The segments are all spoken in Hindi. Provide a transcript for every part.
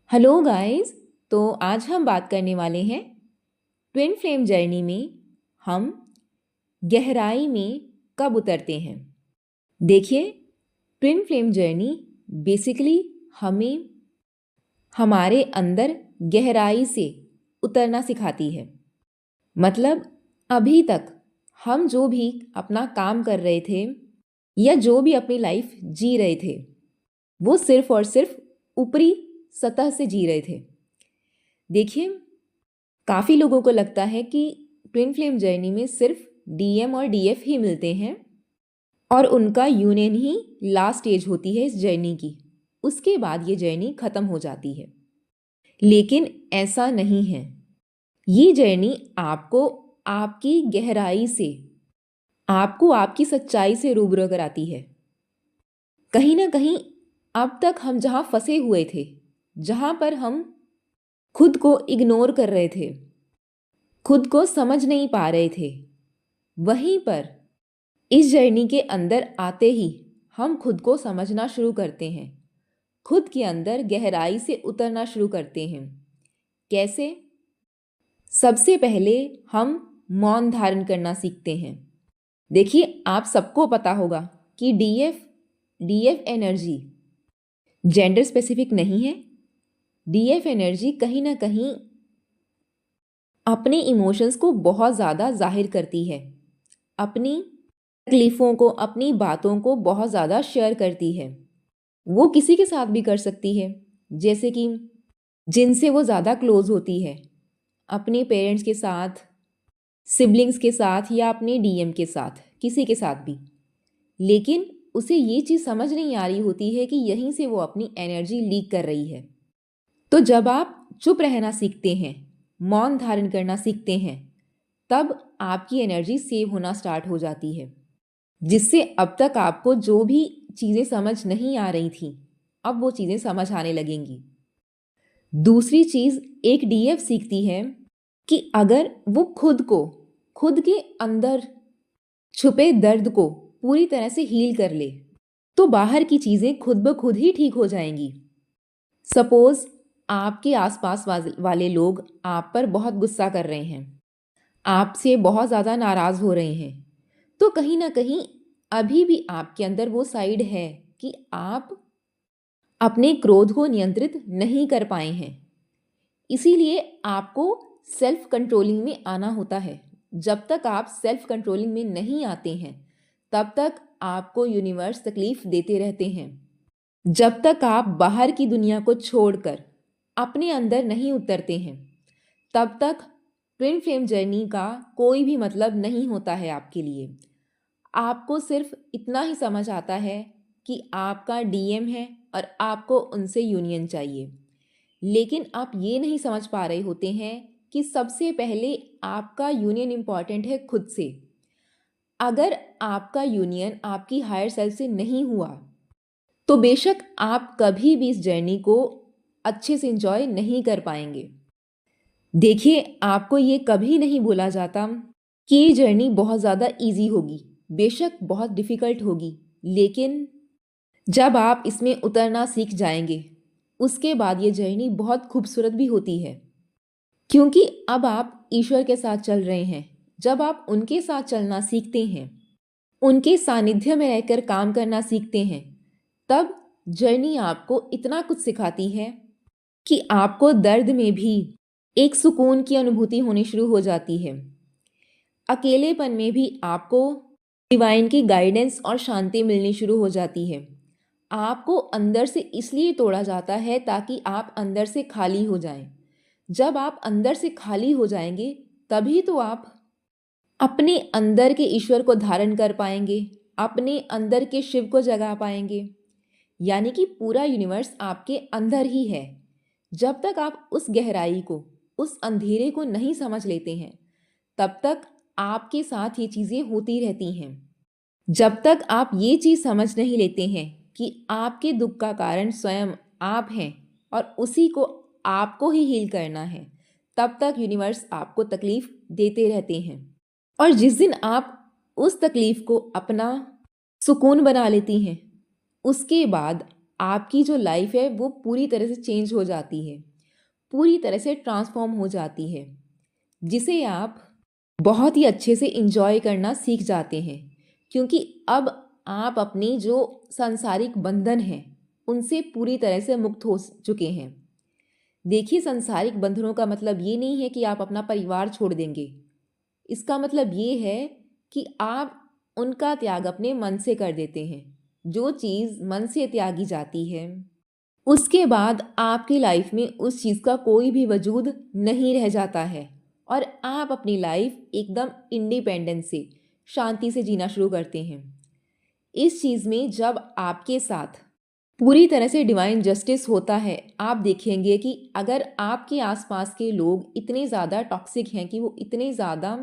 Hello guys. तो आज हम बात करने वाले हैं ट्विन फ्लेम जर्नी में हम गहराई में कब उतरते हैं। देखिए, ट्विन फ्लेम जर्नी बेसिकली हमें हमारे अंदर गहराई से उतरना सिखाती है। मतलब अभी तक हम जो भी अपना काम कर रहे थे या जो भी अपनी लाइफ जी रहे थे वो सिर्फ और सिर्फ ऊपरी सतह से जी रहे थे। देखिए, काफ़ी लोगों को लगता है कि ट्विन फ्लेम जर्नी में सिर्फ डीएम और डीएफ ही मिलते हैं और उनका यूनियन ही लास्ट स्टेज होती है इस जर्नी की। उसके बाद ये जर्नी ख़त्म हो जाती है, लेकिन ऐसा नहीं है। ये जर्नी आपको आपकी गहराई से, आपको आपकी सच्चाई से रूबरू कराती है। कहीं ना कहीं अब तक हम जहाँ फंसे हुए थे, जहाँ पर हम खुद को इग्नोर कर रहे थे, खुद को समझ नहीं पा रहे थे, वहीं पर इस जर्नी के अंदर आते ही हम खुद को समझना शुरू करते हैं, खुद के अंदर गहराई से उतरना शुरू करते हैं। कैसे? सबसे पहले हम मौन धारण करना सीखते हैं। देखिए, आप सबको पता होगा कि डीएफ एनर्जी जेंडर स्पेसिफिक नहीं है। डीएफ एनर्जी कहीं ना कहीं अपने इमोशंस को बहुत ज़्यादा जाहिर करती है, अपनी तकलीफ़ों को, अपनी बातों को बहुत ज़्यादा शेयर करती है। वो किसी के साथ भी कर सकती है, जैसे कि जिनसे वो ज़्यादा क्लोज होती है, अपने पेरेंट्स के साथ, सिबलिंग्स के साथ या अपने डीएम के साथ, किसी के साथ भी। लेकिन उसे ये चीज़ समझ नहीं आ रही होती है कि यहीं से वो अपनी एनर्जी लीक कर रही है। तो जब आप चुप रहना सीखते हैं, मौन धारण करना सीखते हैं, तब आपकी एनर्जी सेव होना स्टार्ट हो जाती है, जिससे अब तक आपको जो भी चीज़ें समझ नहीं आ रही थी, अब वो चीज़ें समझ आने लगेंगी। दूसरी चीज़ एक डीएफ सीखती है कि अगर वो खुद के अंदर छुपे दर्द को पूरी तरह से हील कर ले, तो बाहर की चीज़ें खुद ब खुद ही ठीक हो जाएंगी। सपोज़ आपके आसपास वाले लोग आप पर बहुत गुस्सा कर रहे हैं, आपसे बहुत ज़्यादा नाराज़ हो रहे हैं, तो कहीं ना कहीं अभी भी आपके अंदर वो साइड है कि आप अपने क्रोध को नियंत्रित नहीं कर पाए हैं। इसीलिए आपको सेल्फ कंट्रोलिंग में आना होता है। जब तक आप सेल्फ कंट्रोलिंग में नहीं आते हैं, तब तक आपको यूनिवर्स तकलीफ देते रहते हैं। जब तक आप बाहर की दुनिया को छोड़कर अपने अंदर नहीं उतरते हैं, तब तक ट्विन फ्लेम जर्नी का कोई भी मतलब नहीं होता है आपके लिए। आपको सिर्फ इतना ही समझ आता है कि आपका डीएम है और आपको उनसे यूनियन चाहिए। लेकिन आप ये नहीं समझ पा रहे होते हैं कि सबसे पहले आपका यूनियन इम्पॉर्टेंट है खुद से। अगर आपका यूनियन आपकी हायर सेल्फ से नहीं हुआ, तो बेशक आप कभी भी इस जर्नी को अच्छे से इंजॉय नहीं कर पाएंगे। देखिए, आपको ये कभी नहीं बोला जाता कि ये जर्नी बहुत ज़्यादा इजी होगी। बेशक बहुत डिफ़िकल्ट होगी, लेकिन जब आप इसमें उतरना सीख जाएंगे, उसके बाद ये जर्नी बहुत खूबसूरत भी होती है, क्योंकि अब आप ईश्वर के साथ चल रहे हैं। जब आप उनके साथ चलना सीखते हैं, उनके सानिध्य में रहकर काम करना सीखते हैं, तब जर्नी आपको इतना कुछ सिखाती है कि आपको दर्द में भी एक सुकून की अनुभूति होनी शुरू हो जाती है। अकेलेपन में भी आपको डिवाइन की गाइडेंस और शांति मिलनी शुरू हो जाती है। आपको अंदर से इसलिए तोड़ा जाता है ताकि आप अंदर से खाली हो जाएं। जब आप अंदर से खाली हो जाएंगे, तभी तो आप अपने अंदर के ईश्वर को धारण कर पाएंगे, अपने अंदर के शिव को जगा पाएंगे। यानी कि पूरा यूनिवर्स आपके अंदर ही है। जब तक आप उस गहराई को, उस अंधेरे को नहीं समझ लेते हैं, तब तक आपके साथ ये चीज़ें होती रहती हैं। जब तक आप ये चीज़ समझ नहीं लेते हैं कि आपके दुख का कारण स्वयं आप हैं और उसी को आपको ही हील करना है, तब तक यूनिवर्स आपको तकलीफ देते रहते हैं। और जिस दिन आप उस तकलीफ को अपना सुकून बना लेती हैं, उसके बाद आपकी जो लाइफ है वो पूरी तरह से चेंज हो जाती है, पूरी तरह से ट्रांसफॉर्म हो जाती है, जिसे आप बहुत ही अच्छे से इंजॉय करना सीख जाते हैं। क्योंकि अब आप अपनी जो सांसारिक बंधन हैं उनसे पूरी तरह से मुक्त हो चुके हैं। देखिए, सांसारिक बंधनों का मतलब ये नहीं है कि आप अपना परिवार छोड़ देंगे। इसका मतलब ये है कि आप उनका त्याग अपने मन से कर देते हैं। जो चीज़ मन से त्यागी जाती है उसके बाद आपकी लाइफ में उस चीज़ का कोई भी वजूद नहीं रह जाता है और आप अपनी लाइफ एकदम इंडिपेंडेंस से, शांति से जीना शुरू करते हैं। इस चीज़ में जब आपके साथ पूरी तरह से डिवाइन जस्टिस होता है, आप देखेंगे कि अगर आपके आसपास के लोग इतने ज़्यादा टॉक्सिक हैं कि वो इतने ज़्यादा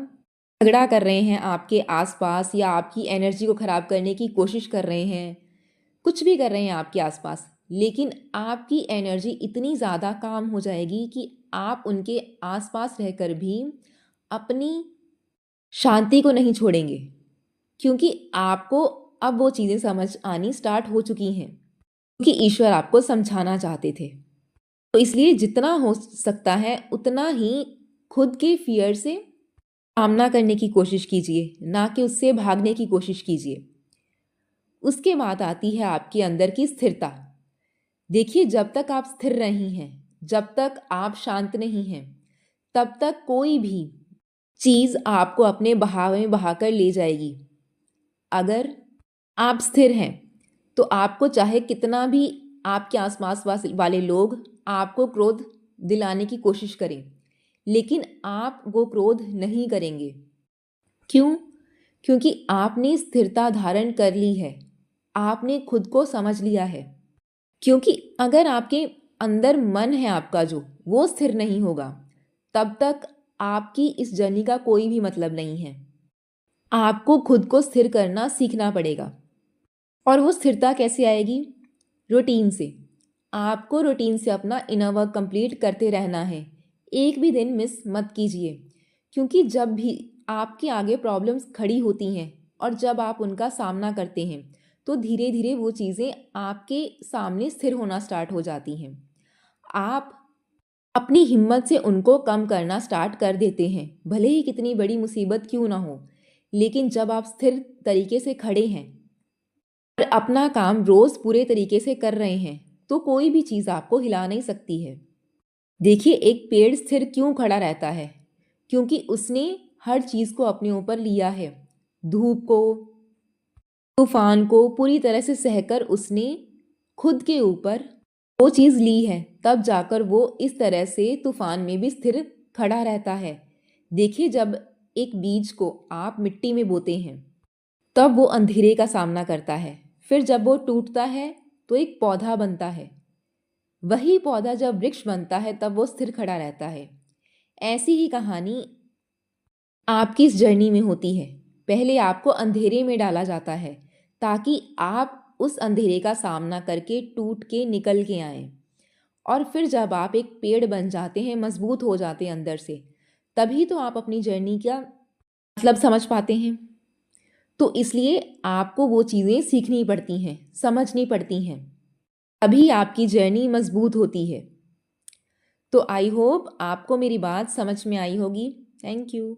झगड़ा कर रहे हैं आपके आसपास या आपकी एनर्जी को ख़राब करने की कोशिश कर रहे हैं, कुछ भी कर रहे हैं आपके आसपास, लेकिन आपकी एनर्जी इतनी ज़्यादा काम हो जाएगी कि आप उनके आसपास रहकर भी अपनी शांति को नहीं छोड़ेंगे। क्योंकि आपको अब वो चीज़ें समझ आनी स्टार्ट हो चुकी हैं, क्योंकि ईश्वर आपको समझाना चाहते थे। तो इसलिए जितना हो सकता है उतना ही खुद के फियर से सामना करने की कोशिश कीजिए, ना कि उससे भागने की कोशिश कीजिए। उसके बाद आती है आपके अंदर की स्थिरता। देखिए, जब तक आप स्थिर नहीं हैं, जब तक आप शांत नहीं हैं, तब तक कोई भी चीज़ आपको अपने बहाव में बहाकर ले जाएगी। अगर आप स्थिर हैं तो आपको चाहे कितना भी आपके आसपास वाले लोग आपको क्रोध दिलाने की कोशिश करें, लेकिन आप वो क्रोध नहीं करेंगे। क्यों? क्योंकि आपने स्थिरता धारण कर ली है, आपने खुद को समझ लिया है। क्योंकि अगर आपके अंदर मन है आपका जो, वो स्थिर नहीं होगा, तब तक आपकी इस जर्नी का कोई भी मतलब नहीं है। आपको खुद को स्थिर करना सीखना पड़ेगा। और वो स्थिरता कैसे आएगी? रूटीन से। आपको रूटीन से अपना इनर वर्क कंप्लीट करते रहना है। एक भी दिन मिस मत कीजिए। क्योंकि जब भी आपके आगे प्रॉब्लम्स खड़ी होती हैं और जब आप उनका सामना करते हैं तो धीरे धीरे वो चीज़ें आपके सामने स्थिर होना स्टार्ट हो जाती हैं। आप अपनी हिम्मत से उनको कम करना स्टार्ट कर देते हैं, भले ही कितनी बड़ी मुसीबत क्यों ना हो। लेकिन जब आप स्थिर तरीके से खड़े हैं और अपना काम रोज़ पूरे तरीके से कर रहे हैं तो कोई भी चीज़ आपको हिला नहीं सकती है। देखिए, एक पेड़ स्थिर क्यों खड़ा रहता है? क्योंकि उसने हर चीज़ को अपने ऊपर लिया है। धूप को, तूफान को पूरी तरह से सहकर उसने खुद के ऊपर वो चीज़ ली है, तब जाकर वो इस तरह से तूफान में भी स्थिर खड़ा रहता है। देखिए, जब एक बीज को आप मिट्टी में बोते हैं तब वो अंधेरे का सामना करता है, फिर जब वो टूटता है तो एक पौधा बनता है। वही पौधा जब वृक्ष बनता है तब वो स्थिर खड़ा रहता है। ऐसी ही कहानी आपकी इस जर्नी में होती है। पहले आपको अंधेरे में डाला जाता है ताकि आप उस अंधेरे का सामना करके टूट के निकल के आएं। और फिर जब आप एक पेड़ बन जाते हैं, मजबूत हो जाते हैं अंदर से, तभी तो आप अपनी जर्नी का मतलब समझ पाते हैं। तो इसलिए आपको वो चीज़ें सीखनी पड़ती हैं, समझनी पड़ती हैं, तभी आपकी जर्नी मजबूत होती है। तो आई होप आपको मेरी बात समझ में आई होगी। Thank you.